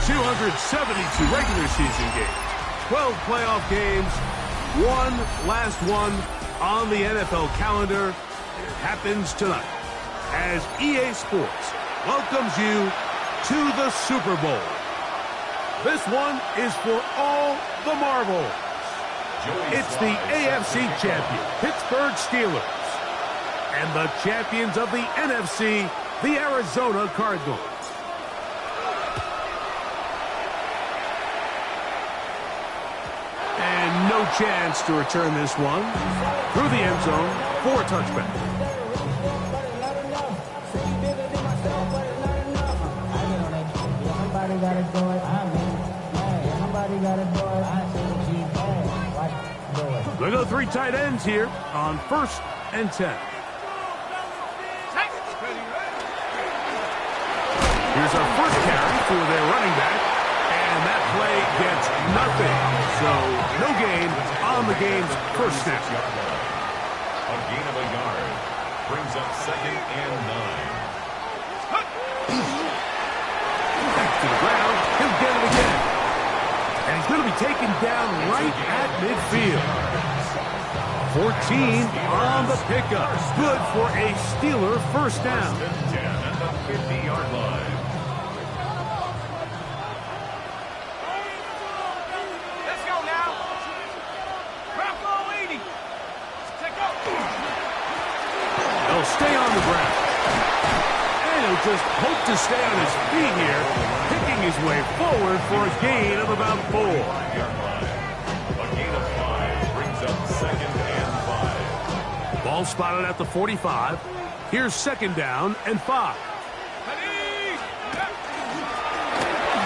272 regular season games, 12 playoff games, one last one on the NFL calendar. It happens tonight as EA Sports welcomes you to the Super Bowl. This one is for all the marbles. It's the AFC champion, Pittsburgh Steelers, and the champions of the NFC, the Arizona Cardinals. And no chance to return this one through the end zone for a touchback. They go three tight ends here on 1st and 10. Here's our first carry for their running back, and that play gets nothing. So no gain on the game's first snap. A gain of a yard brings up 2nd and 9. Back to the ground. He'll get it again. And he's going to be taken down right at midfield. 14 on the pickup. Good for a Steeler first down. 10 at the 50-yard line. Let's go now. Bravo 80. Take go. They'll stay on the ground. And he'll just hope to stay on his feet here, picking his way forward for a gain of about 4. A gain of 5 brings up 2nd and 5. Ball spotted at the 45. Here's 2nd down and 5.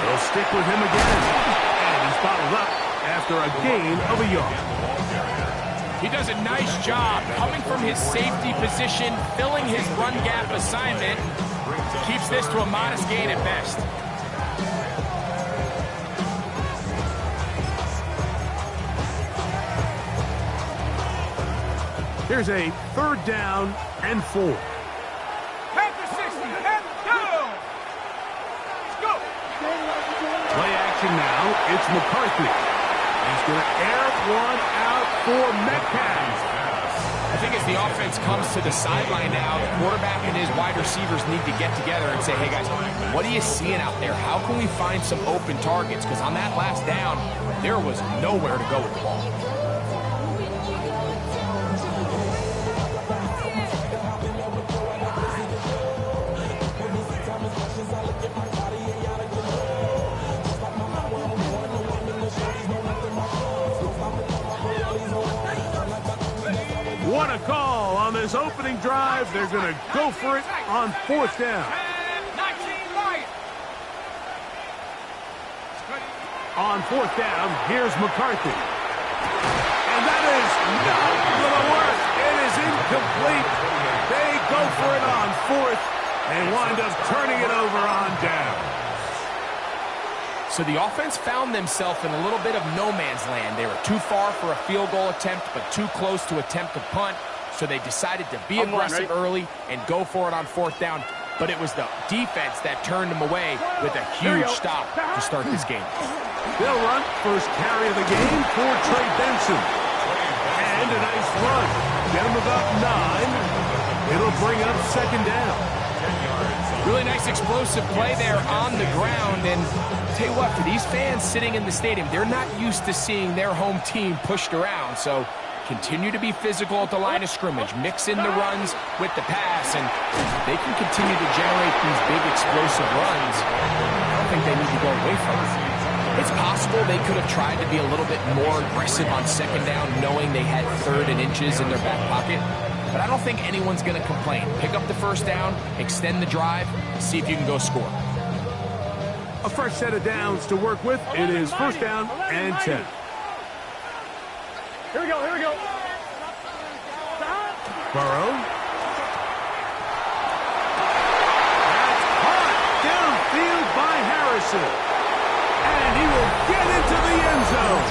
They'll stick with him again. And he's bottled up after a gain of a yard. He does a nice job coming from his safety position, filling his run gap assignment. Keeps this to a modest gain at best. Here's a 3rd down and 4. Panther 60. And go. Let's go. Play action now. It's McCarthy. He's going to air one out for Metcalf. I think as the offense comes to the sideline now, the quarterback and his wide receivers need to get together and say, hey guys, what are you seeing out there? How can we find some open targets? Because on that last down, there was nowhere to go with the ball. What a call on this opening drive. They're going to go for it on 4th down. 19 Lions. On 4th down, here's McCarthy. And that is not going to work. It is incomplete. They go for it on 4th and wind up turning it over on down. So the offense found themselves in a little bit of no man's land. They were too far for a field goal attempt, but too close to attempt a punt. So they decided to be aggressive early and go for it on 4th down. But it was the defense that turned them away with a huge stop to start this game. They'll run first carry of the game for Trey Benson. And a nice run. Get him about 9. It'll bring up 2nd down. Really nice explosive play there on the ground. And tell you what, for these fans sitting in the stadium, they're not used to seeing their home team pushed around. So continue to be physical at the line of scrimmage. Mix in the runs with the pass, and they can continue to generate these big explosive runs. I don't think they need to go away from it. It's possible they could have tried to be a little bit more aggressive on 2nd down, knowing they had 3rd and inches in their back pocket. But I don't think anyone's going to complain. Pick up the 1st down, extend the drive, see if you can go score. A fresh set of downs to work with. It is 1st down and 10. Here we go. Burrow. That's caught downfield by Harrison. And he will get into the end zone.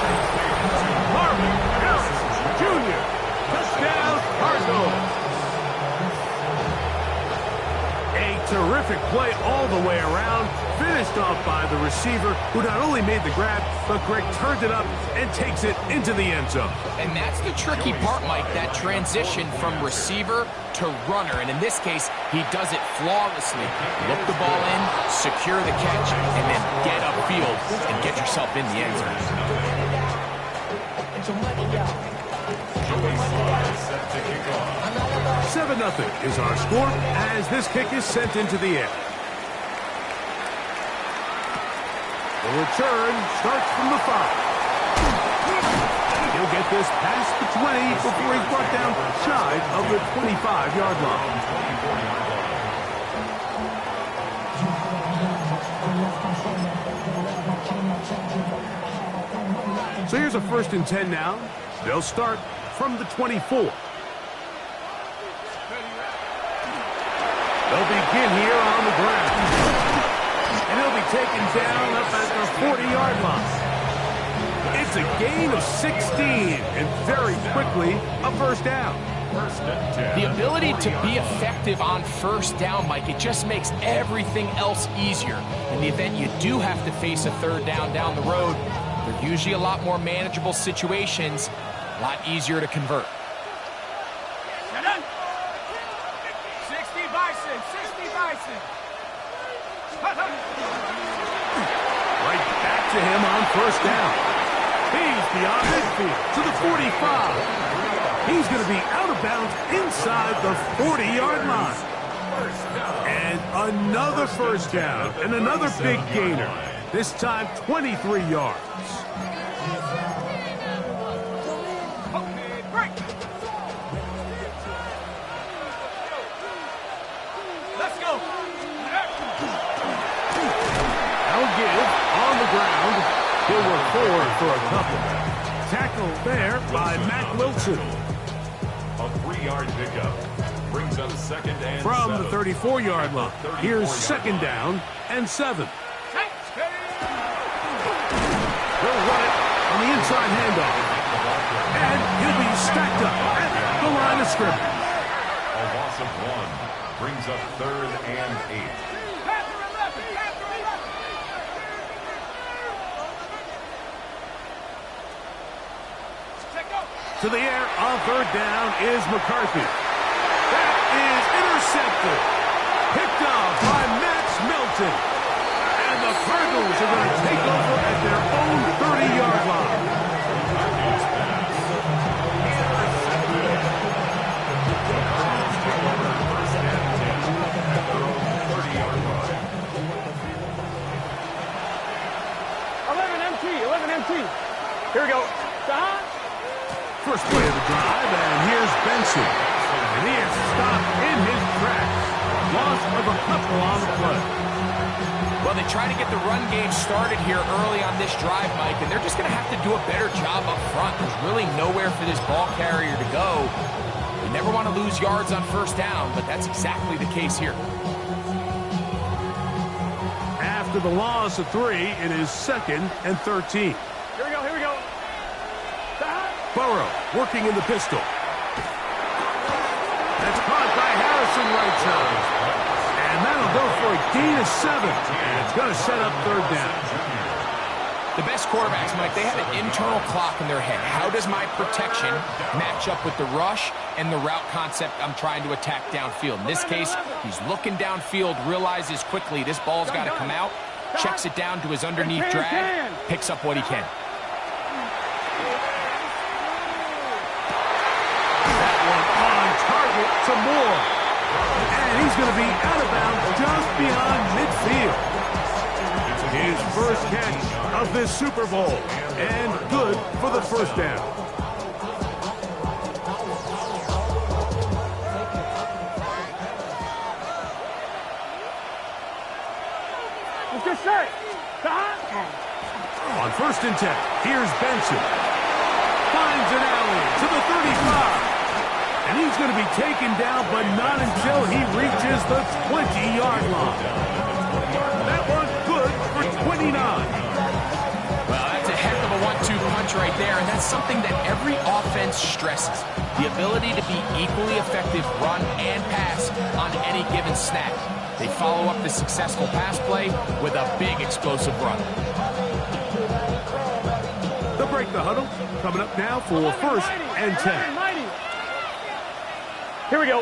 Marvin Harrison Jr. Touchdown, Cardinals. A terrific play all the way around. Finished off by the receiver who not only made the grab, but Greg turned it up and takes it into the end zone. And that's the tricky part, Mike, that transition from receiver to runner. And in this case, he does it flawlessly. Look the ball in, secure the catch, and then get upfield and get yourself in the end zone. 7-0 is our score as this kick is sent into the air. The return starts from the 5. He'll get this past the 20 before he's brought down shy of the 25-yard line. So here's a 1st and 10 now. They'll start from the 24. They'll begin here on the ground. And he'll be taken down up at the 40-yard line. It's a gain of 16, and very quickly, a 1st down. The ability to be effective on 1st down, Mike, it just makes everything else easier. In the event you do have to face a 3rd down the road, they're usually a lot more manageable situations, a lot easier to convert. 60 Bison, 60 Bison. Right back to him on 1st down. He's beyond midfield to the 45. He's going to be out of bounds inside the 40-yard line. And another 1st down and another big gainer. This time 23 yards. Let's go. I'll give on the ground. He'll work forward for a couple. Tackle there by Mac Wilson. A 3-yard pickup brings up 2nd and From 7. the 34-yard line. Here's 2nd down and 7. They'll run it on the inside handoff. And he'll be stacked up at the line of scrimmage. A loss of 1 brings up 3rd and 8. To the air on 3rd down is McCarthy. That is intercepted. Picked off by Max Milton. And the Cardinals are going to take over at their own 30-yard line. Here we go. First play of the drive, and here's Benson. And he has stopped in his tracks. Loss of a couple on the play. Well, they try to get the run game started here early on this drive, Mike, and they're just going to have to do a better job up front. There's really nowhere for this ball carrier to go. You never want to lose yards on 1st down, but that's exactly the case here. After the loss of 3, it is 2nd and 13. Here we go, here we go. Burrow working in the pistol. That's caught by Harrison right side. And that'll go for a gain of 7. And it's going to set up 3rd down. The best quarterbacks, Mike, they have an internal clock in their head. How does my protection match up with the rush and the route concept I'm trying to attack downfield? In this case, he's looking downfield, realizes quickly this ball's got to come out, checks it down to his underneath drag, picks up what he can. Some more. And he's going to be out of bounds just beyond midfield. His first catch of this Super Bowl. And good for the 1st down. Let's get set. On 1st and 10, here's Benson. Finds an alley to the 35. And he's going to be taken down, but not until he reaches the 20-yard line. That one's good for 29. Well, that's a heck of a 1-2 punch right there, and that's something that every offense stresses. The ability to be equally effective run and pass on any given snap. They follow up the successful pass play with a big explosive run. They'll break the huddle. Coming up now for first and 10. Here we go.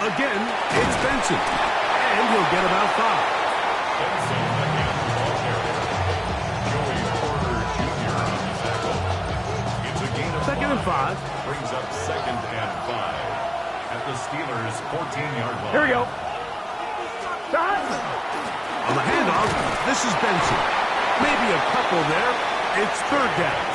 Again, it's Benson. And he'll get about 5. Benson again, ball carrier. Joey Porter Jr. on the tackle. It's a gain of 2nd and 5. Brings up 2nd and 5 at the Steelers' 14-yard line. Here we go. On the handoff, this is Benson. Maybe a couple there. It's 3rd down.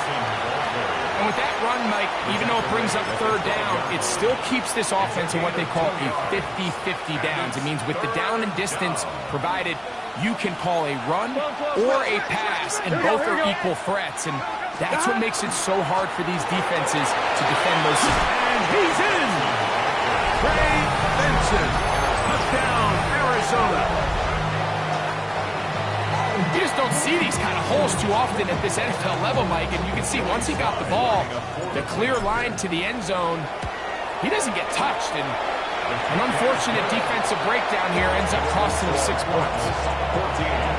And with that run, Mike, even though it brings up 3rd down, it still keeps this offense in what they call a 50-50 downs. It means with the down and distance provided, you can call a run or a pass, and both are equal threats. And that's what makes it so hard for these defenses to defend those. And he's in! Trey Benson. Touchdown, Arizona. You just don't see these kind of holes too often at this NFL level, Mike. And you can see once he got the ball, the clear line to the end zone, he doesn't get touched. And an unfortunate defensive breakdown here ends up costing him 6 points. 14.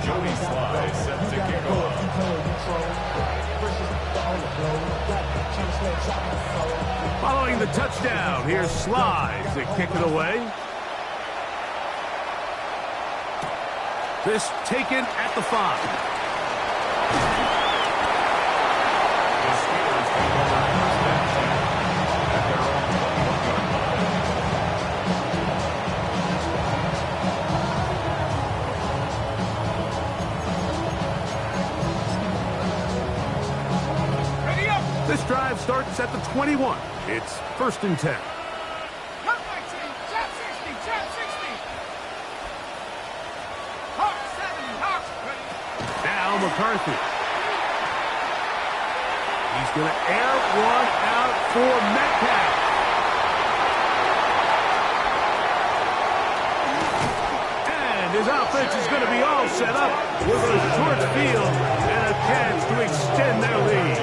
Joey Sly set to kick off. Following the touchdown, here's Sly to kick it away. This taken at the 5. The Steelers come over first and 10 at their own 21-yard line. This drive starts at the 21. It's 1st and 10. Now McCarthy. He's going to air one out for Metcalf. And his offense is going to be all set up with a short field and a chance to extend their lead.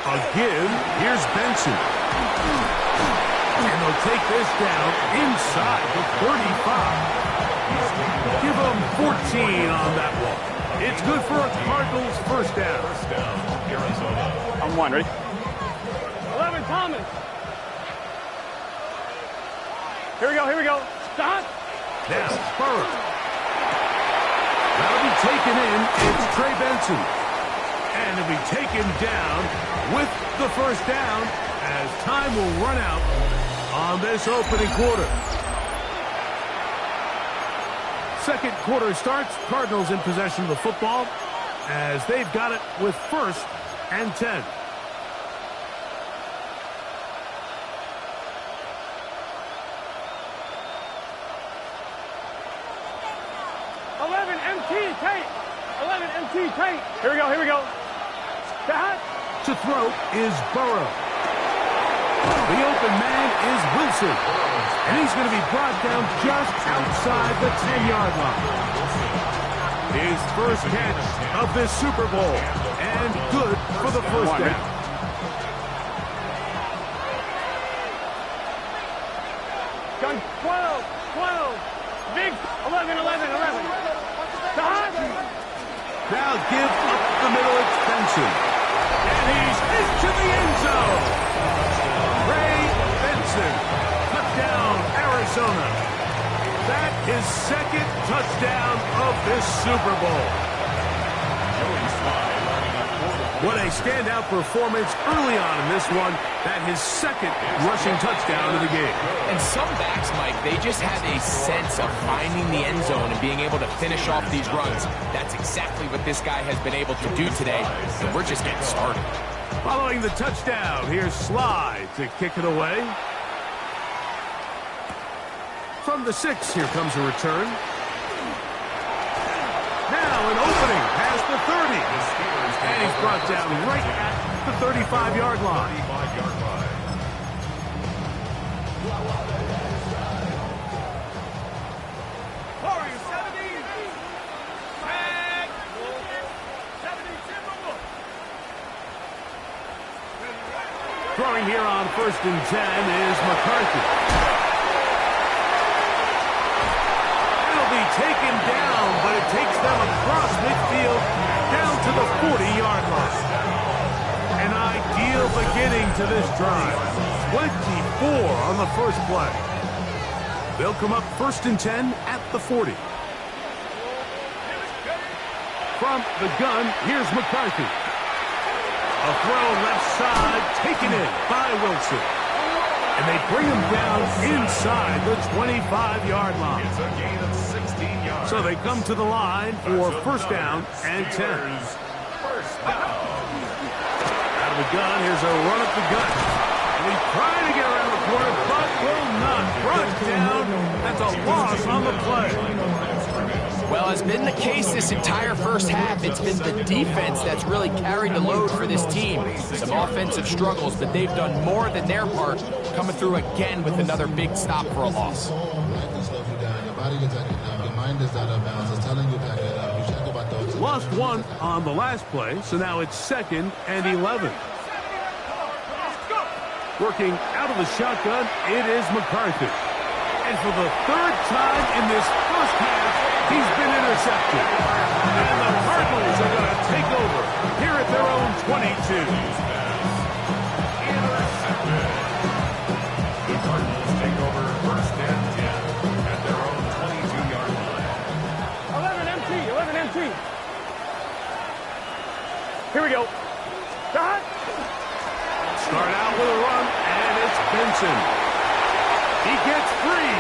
Again, here's Benson. And they'll take this down inside the 35. Give them 14 on that one. It's good for a Cardinals first down. First down, Arizona. I'm 1, ready? 11, Thomas. Here we go. Stop. Now, Burrow. That'll be taken in. It's Trey Benson. And he'll be taken down with the first down as time will run out on this opening quarter. Second quarter starts. Cardinals in possession of the football as they've got it with 1st and 10. Here we go. To throw is Burrow. The open man is Wilson. And he's going to be brought down just outside the 10-yard line. His first catch of this Super Bowl. And good for the first down. Gun 12. Big 11. Now give up the middle extension. And he's into the end zone. Trey Benson. Touchdown, Arizona. That is 2nd touchdown of this Super Bowl. Joey Sly lining up for the What a standout performance early on in this one. That his second rushing touchdown of the game. And some backs, Mike, they just have a sense of finding the end zone and being able to finish off these runs. That's exactly what this guy has been able to do today. And we're just getting started. Following the touchdown, here's Slide to kick it away. From the 6, here comes a return. Now an opening past the 30. And he's brought down right at the 35-yard line. Throwing here on 1st and 10 is McCarthy. It'll be taken down, but it takes them across midfield down to the 40-yard line. An ideal beginning to this drive. 24 on the first play. They'll come up 1st and 10 at the 40. From the gun, here's McCarthy. A throw left side, taken in by Wilson. And they bring him down inside the 25-yard line. It's a gain of 16 yards. So they come to the line for 1st down and 10. First down. Out of the gun, here's a run up the gut. And he's trying to get around the corner, but will not. Brought down. That's a loss on the play. Well, has been the case this entire first half. It's been the defense that's really carried the load for this team. Some offensive struggles, but they've done more than their part, coming through again with another big stop for a loss. Lost 1 on the last play, so now it's 2nd and 11. Working out of the shotgun, it is McCarthy. And for the 3rd time in this first half, he's been intercepted. And the Cardinals are going to take over here at their own 22. Intercepted. The Cardinals take over 1st and 10 at their own 22-yard line. 11 empty, 11 empty. Here we go. Start. Start out with a run, and it's Benson. He gets free.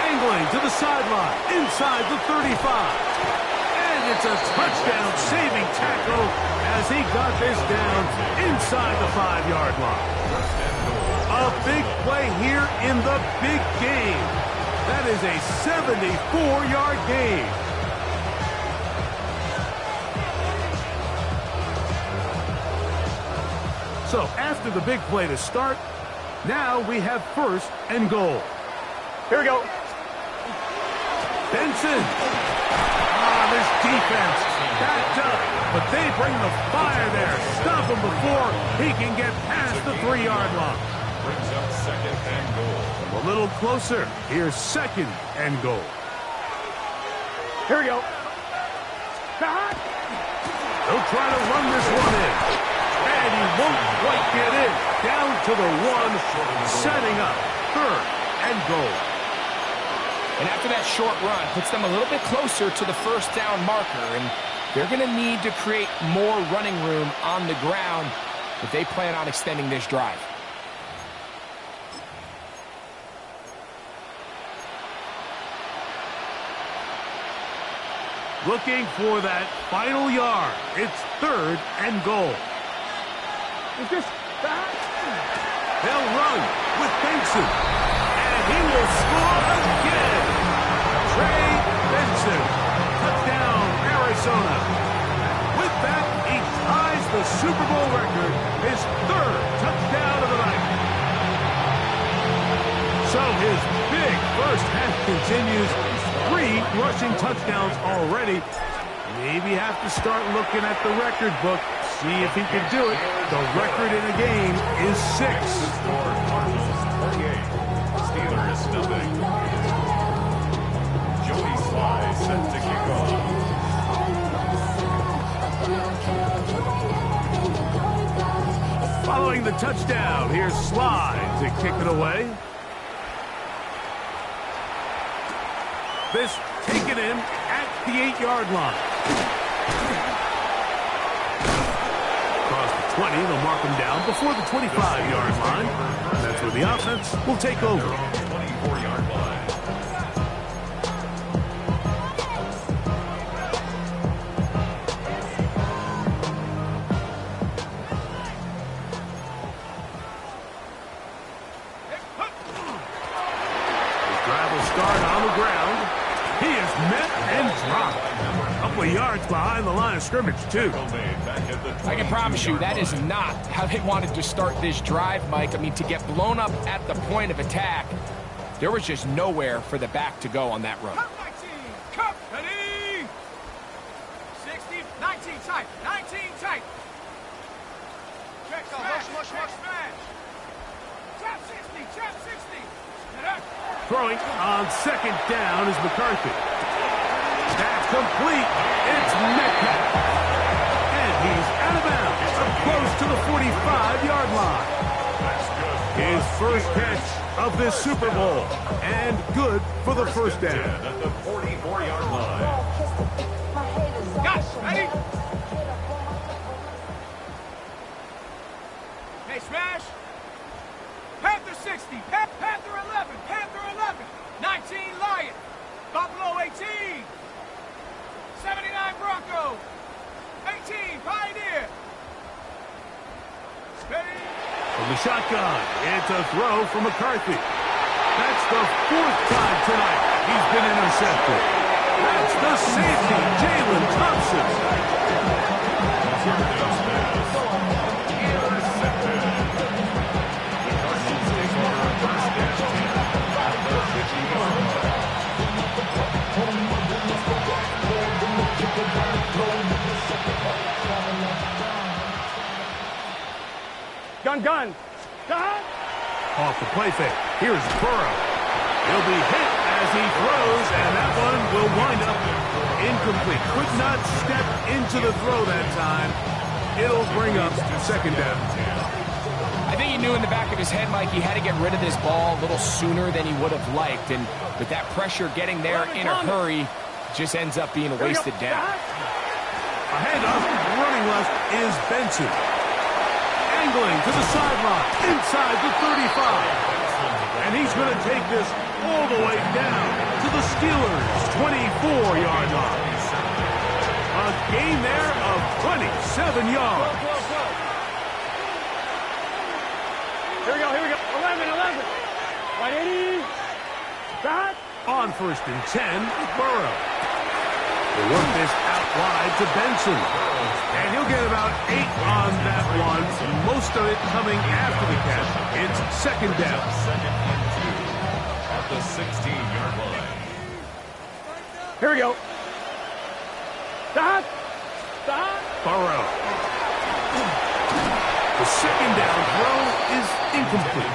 Angling to the sideline, inside the 35. And it's a touchdown-saving tackle as he got this down inside the 5-yard line. A big play here in the big game. That is a 74-yard gain. So after the big play to start, now we have 1st and goal. Here we go. Benson. This defense backed up, but they bring the fire there. Stop him before he can get past the 3-yard line. Brings up 2nd and goal. A little closer. Here's 2nd and goal. Here we go. Start. They'll try to run this one in. And he won't quite get in. Down to the 1, setting up 3rd and goal. And after that short run, puts them a little bit closer to the 1st down marker. And they're going to need to create more running room on the ground if they plan on extending this drive. Looking for that final yard. It's 3rd and goal. Is this start? They'll run with Benson. And he will score again. Trey Benson. Touchdown, Arizona. With that, he ties the Super Bowl record, his 3rd touchdown of the night. So his big first half continues. 3 rushing touchdowns already. Maybe have to start looking at the record book. See if he can do it. The record in a game is 6. Cardinals 48. Steelers nothing. Joey Sly set to kick off. Following the touchdown, here's Sly to kick it away. This taken in at the 8-yard line. 20, they'll mark him down before the 25-yard line. And that's where the offense will take over. 24-yard line. Yards behind the line of scrimmage, too. I can promise you that is not how they wanted to start this drive, Mike. I mean, to get blown up at the point of attack, there was just nowhere for the back to go on that run. Cup 19, cup, ready? 60, 19 tight, 19 tight. Check, smash, smash. Trap 60, trap 60. Throwing on second down is McCarthy. That's complete. It's Metcalf. And he's out of bounds, up close to the 45-yard line. His first catch of this Super Bowl. And good for the first down. At the 44-yard line. Got it. Ready? Hey, smash. Panther 60. Panther 11. Panther 11. 19 Lion. Buffalo 18. 79 Bronco. 18 Pioneer. Ready? From the shotgun, it's a throw from McCarthy. That's the fourth time tonight he's been intercepted. That's the safety, Jalen Thompson. Gun. Off the play fake. Here's Burrow. He'll be hit as he throws, and that one will wind up incomplete. Could not step into the throw that time. It'll bring up second down. I think he knew in the back of his head, Mike, he had to get rid of this ball a little sooner than he would have liked. And with that pressure getting there in a hurry, just ends up being a wasted down. A handoff running left is Benson. Angling to the sideline, inside the 35. And he's going to take this all the way down to the Steelers' 24-yard line. A gain there of 27 yards. Here we go. 11. Right 80. Back. On first and 10, Burrow. They work this out wide to Benson. And he'll get about 8 on that one. Most of it coming after the catch. It's second down. Second and 2 at the 16-yard line. Here we go. Stop. Burrow. The second down throw is incomplete.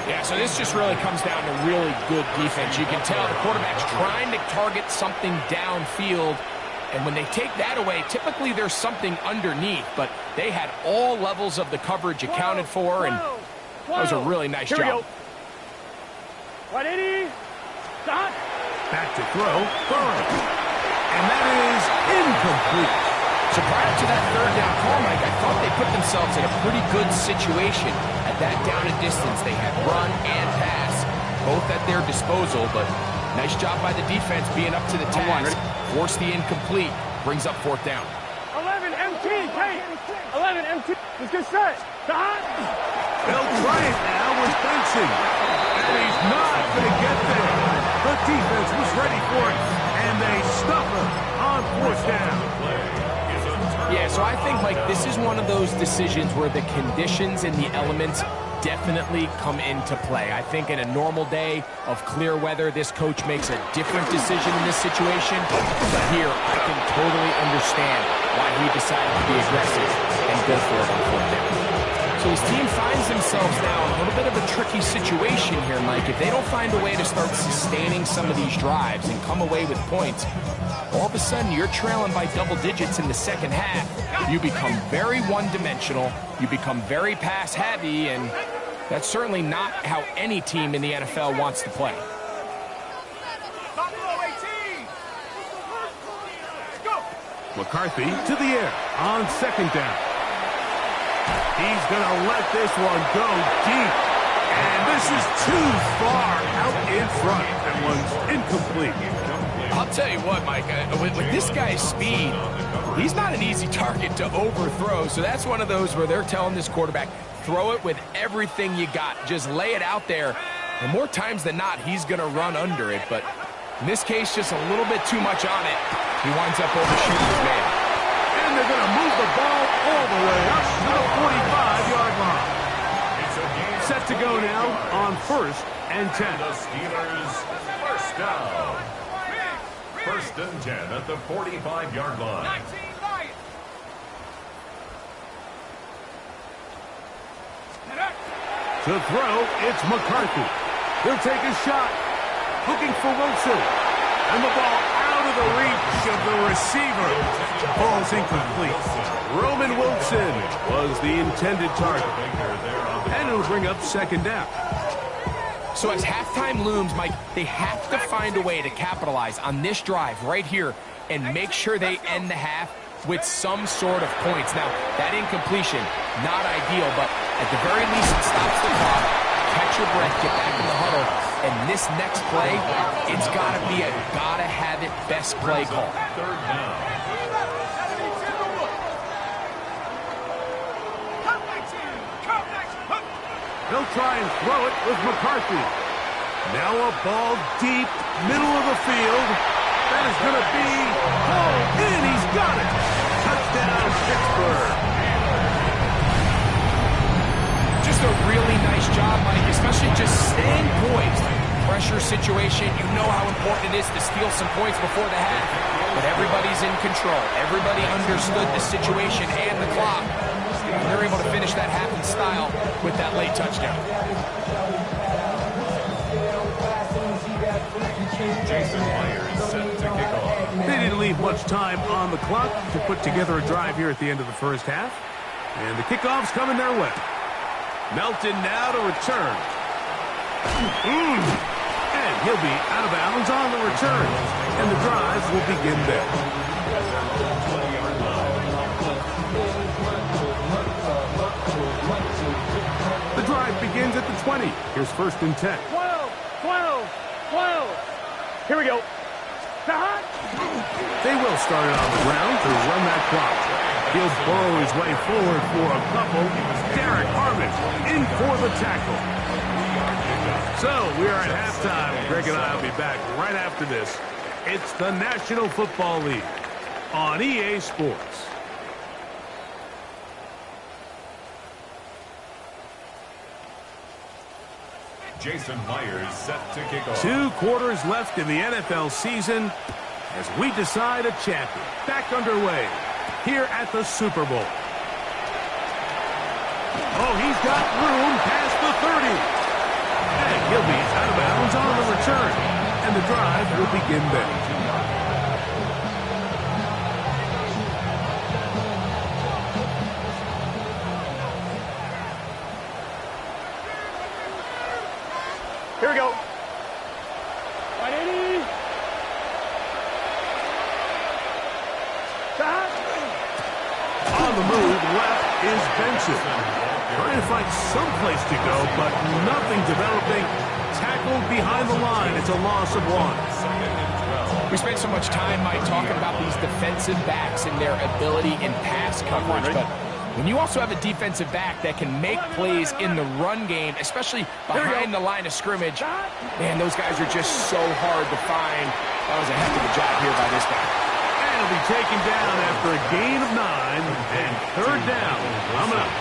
Yeah, so this just really comes down to really good defense. You can tell the quarterback's trying to target something downfield, and when they take that away, typically there's something underneath, but they had all levels of the coverage accounted for, and that was a really nice job. Here we go. 180. Stop. Back to throw, Burrow. And that is incomplete. So prior to that third down call, Mike, I thought they put themselves in a pretty good situation at that down and distance. They had run and pass, both at their disposal, but nice job by the defense being up to the task. Force the incomplete, brings up fourth down. 11 MT, Kate. 11 MT. Let's get set. Stop. They'll try it now with Benson. And he's not going to get there. The defense was ready for it, and they stuff him on fourth down. Yeah, so I think, Mike, this is one of those decisions where the conditions and the elements definitely come into play. I think in a normal day of clear weather, this coach makes a different decision in this situation. But here, I can totally understand why he decided to be aggressive and go for it on fourth down. So his team finds themselves now in a little bit of a tricky situation here, Mike. If they don't find a way to start sustaining some of these drives and come away with points, all of a sudden you're trailing by double digits in the second half. You become very one-dimensional, you become very pass-heavy, and that's certainly not how any team in the NFL wants to play. McCarthy to the air on second down. He's going to let this one go deep. And this is too far out in front. That one's incomplete. I'll tell you what, Mike, with this guy's speed, he's not an easy target to overthrow. So that's one of those where they're telling this quarterback, throw it with everything you got. Just lay it out there. And more times than not, he's going to run under it. But in this case, just a little bit too much on it. He winds up overshooting his man. And they're going to move the ball all the way up to the 45-yard line. Set to go now on 1st and 10. The Steelers first down. 1st and 10 at the 45-yard line. 19 Lions. To throw, it's McCarthy. He'll take a shot. Looking for Wilson. And the ball out of the reach of the receiver. Ball's incomplete. Roman Wilson was the intended target. And it'll bring up 2nd down. So as halftime looms, Mike, they have to find a way to capitalize on this drive right here and make sure they end the half with some sort of points. Now, that incompletion, not ideal, but at the very least, it stops the clock. Catch your breath, get back in the huddle, and this next play, it's got to be a gotta-have-it best play call. 3rd down. He'll try and throw it with McCarthy. Now a ball deep, middle of the field. That is going to be hauled in. He's got it. Touchdown, Pittsburgh. Just a really nice job, Mike, especially just staying poised. Pressure situation, you know how important it is to steal some points before the half. But everybody's in control. Everybody understood the situation and the clock. And they're able to finish that half in style with that late touchdown. Jason Myers set to kick off. They didn't leave much time on the clock to put together a drive here at the end of the first half. And the kickoff's coming their way. Melton now to return. And he'll be out of bounds on the return. And the drive will begin there. The drive begins at the 20. Here's 1st and 10. 12, 12, 12. Here we go. They will start it on the ground to run that clock. He'll burrow his way forward for a couple. Derek Harmon in for the tackle. So we are at halftime. Greg and I will be back right after this. It's the National Football League on EA Sports. Jason Myers set to kick off. 2 quarters left in the NFL season as we decide a champion. Back underway here at the Super Bowl. Oh, he's got room past the 30. And he'll be out of bounds on the return. And the drive will begin there. Here we go. 180. On the move, left is Benson. Trying to find some place to go, but nothing developing. Tackled behind the line. It's a loss of 1. We spent so much time, Mike, talking about these defensive backs and their ability in pass coverage, but when you also have a defensive back that can make plays in the run game, especially behind the line of scrimmage, man, those guys are just so hard to find. That was a heck of a job here by this guy. And he'll be taken down after a gain of 9 and 3rd down. Coming up.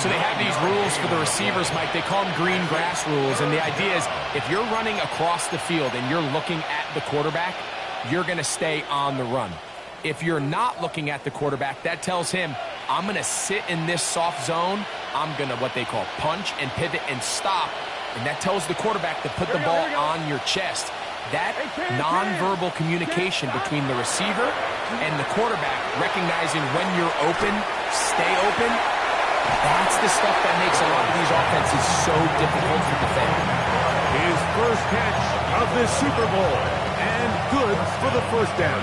So they have these rules for the receivers, Mike. They call them green grass rules, and the idea is if you're running across the field and you're looking at the quarterback, you're going to stay on the run. If you're not looking at the quarterback, that tells him, I'm going to sit in this soft zone. I'm going to what they call punch and pivot and stop. And that tells the quarterback to put the ball on your chest. That nonverbal communication between the receiver and the quarterback, recognizing when you're open, stay open, that's the stuff that makes a lot of these offenses so difficult to defend. His first catch of this Super Bowl, and good for the 1st down.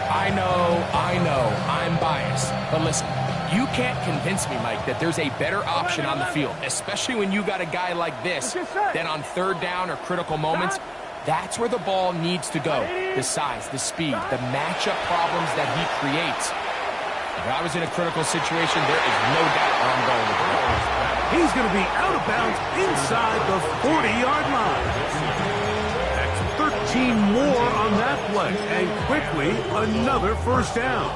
I know, I'm biased, but listen, You can't convince me, Mike, that there's a better option on the field, especially when you got a guy like this, then on third down or critical moments, that's where the ball needs to go. The size, the speed, the matchup problems that he creates. If I was in a critical situation, there is no doubt where I'm going with the ball. He's going to be out of bounds inside the 40-yard line. That's 13 more on that play, and quickly another first down.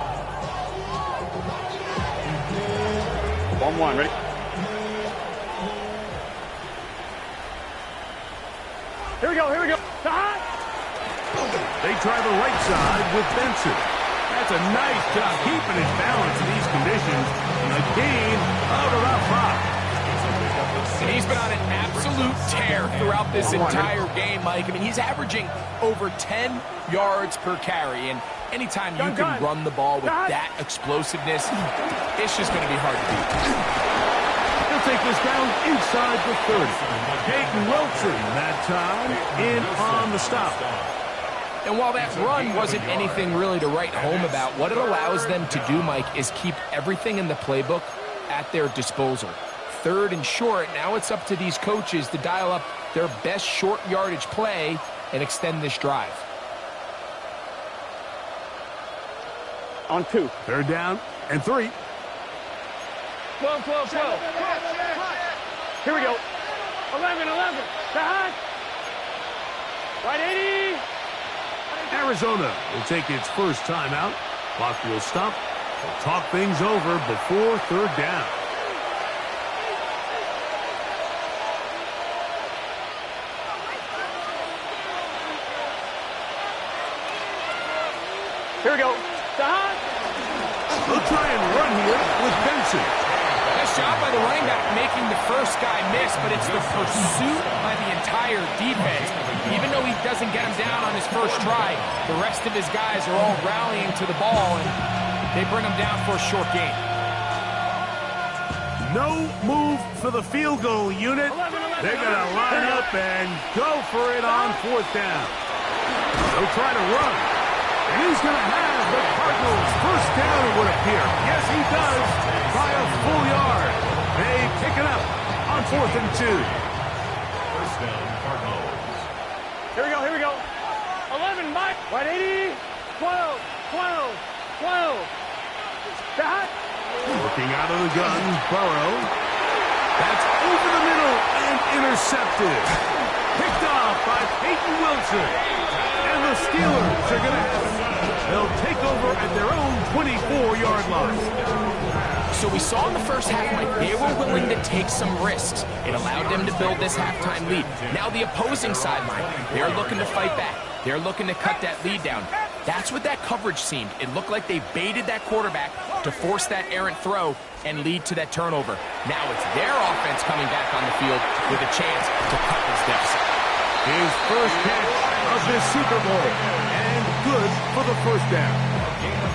1-1, ready? Here we go, here we go. They try the right side with Benson. That's a nice job keeping his balance in these conditions. A gain of about 5. And he's been on an absolute tear throughout this entire game, Mike. I mean, he's averaging over 10 yards per carry. And anytime you can run the ball with that explosiveness, it's just going to be hard to beat. He'll take this down inside the 30. Peyton Wilson that time in on the stop. And while that run wasn't anything really to write home about, what it allows them to do, Mike, is keep everything in the playbook at their disposal. Third and short, now it's up to these coaches to dial up their best short yardage play and extend this drive. On 2. Third down and 3. 12. Here we go. 11. Back. Right 80. Arizona will take its first timeout. Clock will stop. They'll talk things over before third down. Here we go. They'll try and run here with Benson. Nice job by the running back making the first guy miss, but it's the pursuit by the entire defense. Even though he doesn't get him down on his first try, the rest of his guys are all rallying to the ball, and they bring him down for a short gain. No move for the field goal unit. They're going to line up and go for it on fourth down. They'll try to run. And he's going to have the Cardinals first down, it would appear. Yes, he does, by a full yard. They pick it up on 4th and 2. First down, Cardinals. Here we go. 11, Mike. Right 80. 12. Back. Working out of the gun, Burrow. That's over the middle and intercepted. Picked off by Peyton Wilson. And the Steelers are going to have it. They'll take over at their own 24-yard line. So we saw in the first half, Mike, they were willing to take some risks. It allowed them to build this halftime lead. Now the opposing sideline, they're looking to fight back. They're looking to cut that lead down. That's what that coverage seemed. It looked like they baited that quarterback to force that errant throw and lead to that turnover. Now it's their offense coming back on the field with a chance to cut this deficit. His first catch of this Super Bowl, and good for the first down.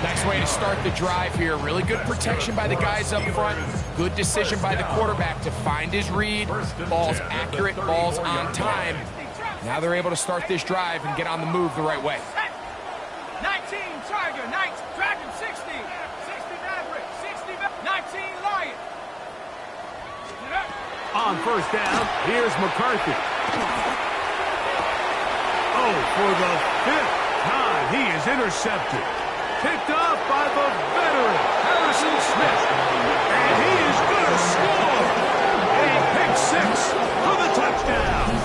Nice way to start the drive here. Really good protection by the guys up front. Good decision by the quarterback to find his read. Ball's accurate, ball's on time. Now they're able to start this drive and get on the move the right way. 19 Tiger, 19 Dragon, 60 Maverick, 60 19 Lion. On first down, here's McCarthy. Oh, for the 5th time, he is intercepted. Picked off by the veteran, Harrison Smith. And he is going to score. A pick 6 for the touchdown.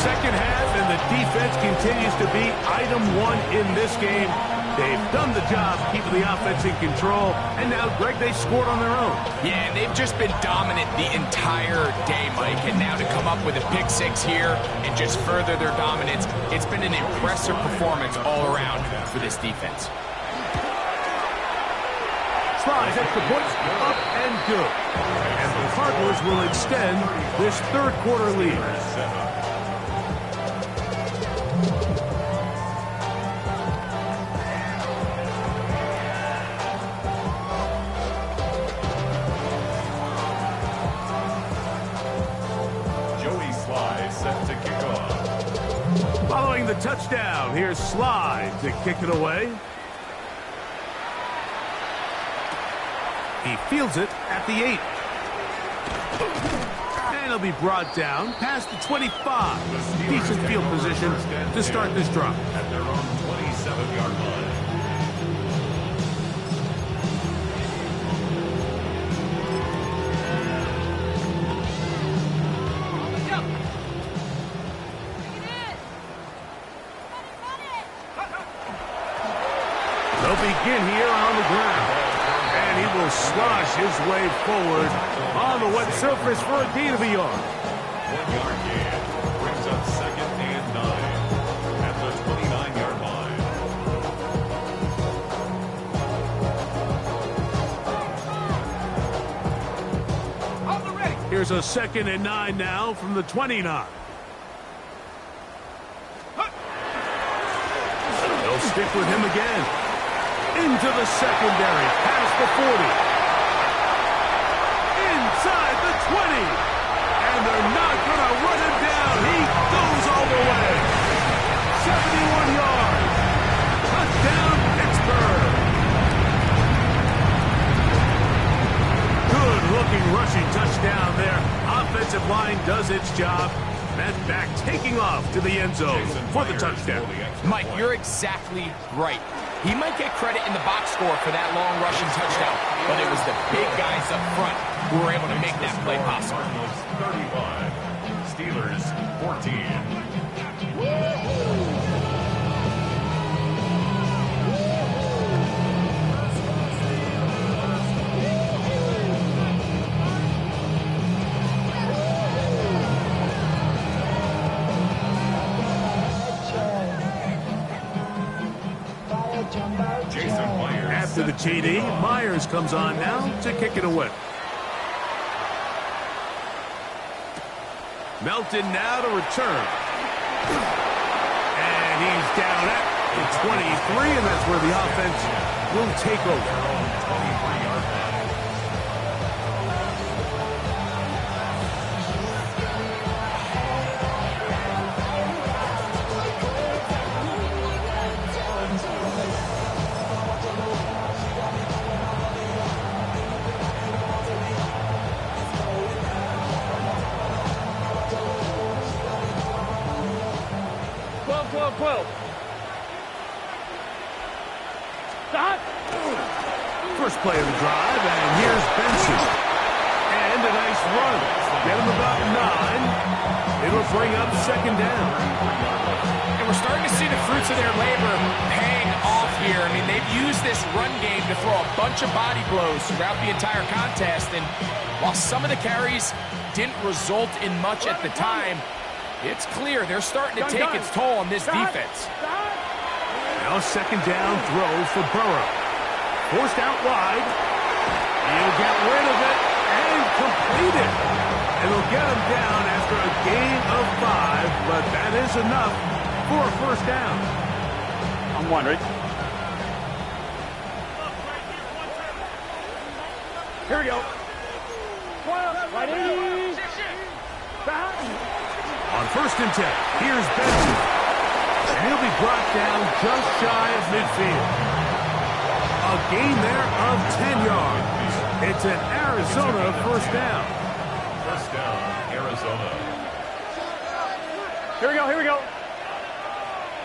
Second half, and the defense continues to be item 1 in this game. They've done the job keeping the offense in control, and now, Greg, they scored on their own. Yeah, they've just been dominant the entire day, Mike, and now to come up with a pick 6 here and just further their dominance, it's been an impressive performance all around for this defense. Slides at the point, up and good. And the Cardinals will extend this third-quarter lead. Following the touchdown, here's Slide to kick it away. He fields it at the 8. And he'll be brought down past the 25. Decent field position to start this drive. At their own 27-yard line. They'll begin here on the ground. And he will slosh his way forward on the wet surface for a gain of a yard. 1 yard gain brings up 2nd and 9 at the 29-yard line. On the ready. Here's a 2nd and 9 now from the 29. They'll stick with him again. Into the secondary, past the 40. Inside the 20. And they're not going to run him down. He goes all the way. 71 yards. Touchdown, Pittsburgh. Good-looking rushing touchdown there. Offensive line does its job. That back taking off to the end zone for the touchdown. Mike, you're exactly right. He might get credit in the box score for that long rushing touchdown, but it was the big guys up front who were able to make that play possible. 35, Steelers 14. After the TD, Myers comes on now to kick it away. Melton now to return. And he's down at the 23, and that's where the offense will take over. 23-yard line. Stop. First play of the drive, and here's Benson. And a nice run. Get him about 9. It'll bring up 2nd down. And we're starting to see the fruits of their labor paying off here. I mean, they've used this run game to throw a bunch of body blows throughout the entire contest. And while some of the carries didn't result in much at the time, it's clear they're starting to take its toll on this defense. Now 2nd down throw for Burrow. Forced out wide. He'll get rid of it and complete it. And they'll get him down after a gain of 5, but that is enough for a 1st down. I'm wondering. Here we go. Right in. On 1st and 10, here's Benson. And he'll be brought down just shy of midfield. A gain there of 10 yards. It's an Arizona 1st down. 1st down, Arizona. Here we go.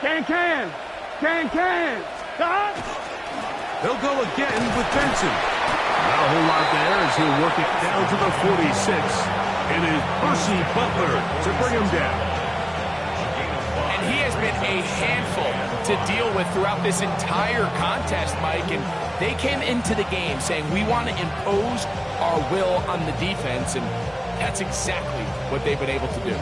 Can. Stop. They'll go again with Benson. Not a whole lot there as he'll work it down to the 46. It is Percy Butler to bring him down. And he has been a handful to deal with throughout this entire contest, Mike. And they came into the game saying, we want to impose our will on the defense. And that's exactly what they've been able to do.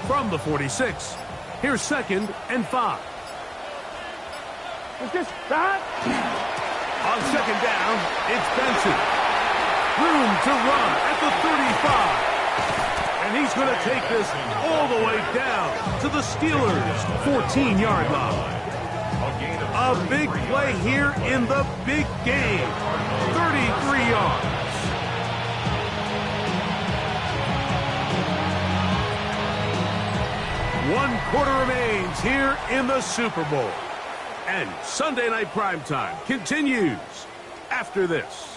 From the 46, here's 2nd and 5. Let's just stop. On 2nd down, it's Benson. Room to run at the 35. And he's going to take this all the way down to the Steelers' 14-yard line. A big play here in the big game. 33 yards. One quarter remains here in the Super Bowl. And Sunday Night Primetime continues after this.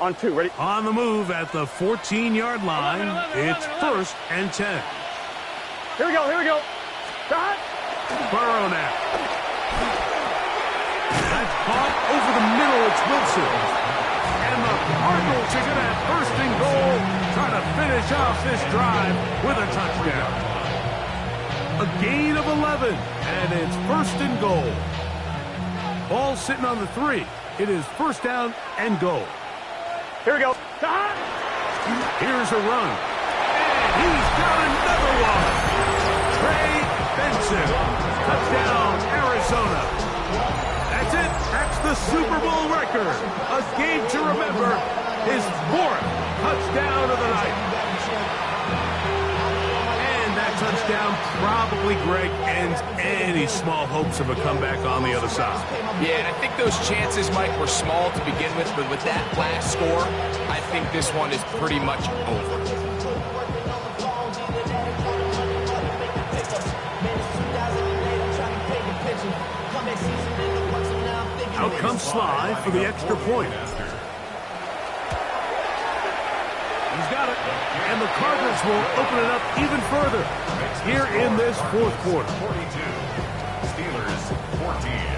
On 2, ready? On the move at the 14-yard line, 11, it's 1st and 10. Here we go. Stop. Burrow now. That's caught over the middle. It's Wilson. And the Cardinals are going to have 1st and goal, trying to finish off this drive with a touchdown. A gain of 11, and it's 1st and goal. Ball sitting on the 3. It is 1st down and goal. Here we go. Here's a run. And he's got another one. Trey Benson. Touchdown, Arizona. That's it. That's the Super Bowl record. A game to remember. His 4th touchdown of the night. And that touchdown probably, Greg, ends any small hopes of a comeback on the other side. Yeah, and I think those chances, Mike, were small to begin with, but with that last score, I think this one is pretty much over. Out comes Sly for the extra point. He's got it. And the Cardinals will open it up even further here in this 4th quarter. 42. Steelers 14.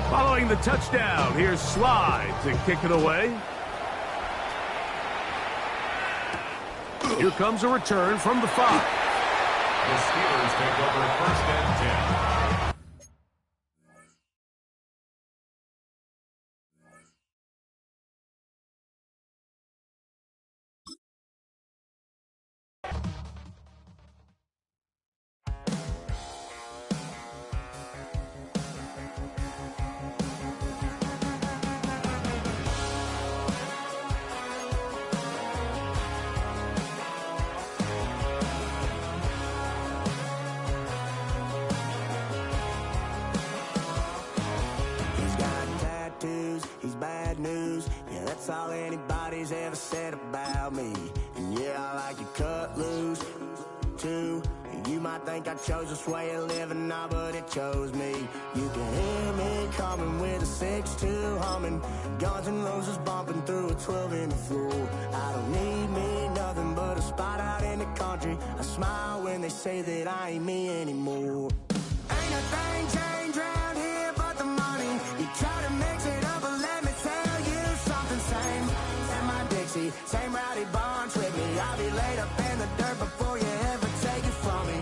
Following the touchdown, here's Sly to kick it away. Here comes a return from the 5. The Steelers take over 1st and 10. That's all anybody's ever said about me. And yeah, I like you cut loose, too. You might think I chose this way of living now, but it chose me. You can hear me coming with a 6-2 humming. Guns and Roses bumping through a 12 in the floor. I don't need me nothing but a spot out in the country. I smile when they say that I ain't me anymore. Ain't a thing changed around here but the money. You try to mix it up, but let me tell you something. Same in my Dixie, same rowdy bunch with me. I'll be laid up in the dirt before you ever take it from me.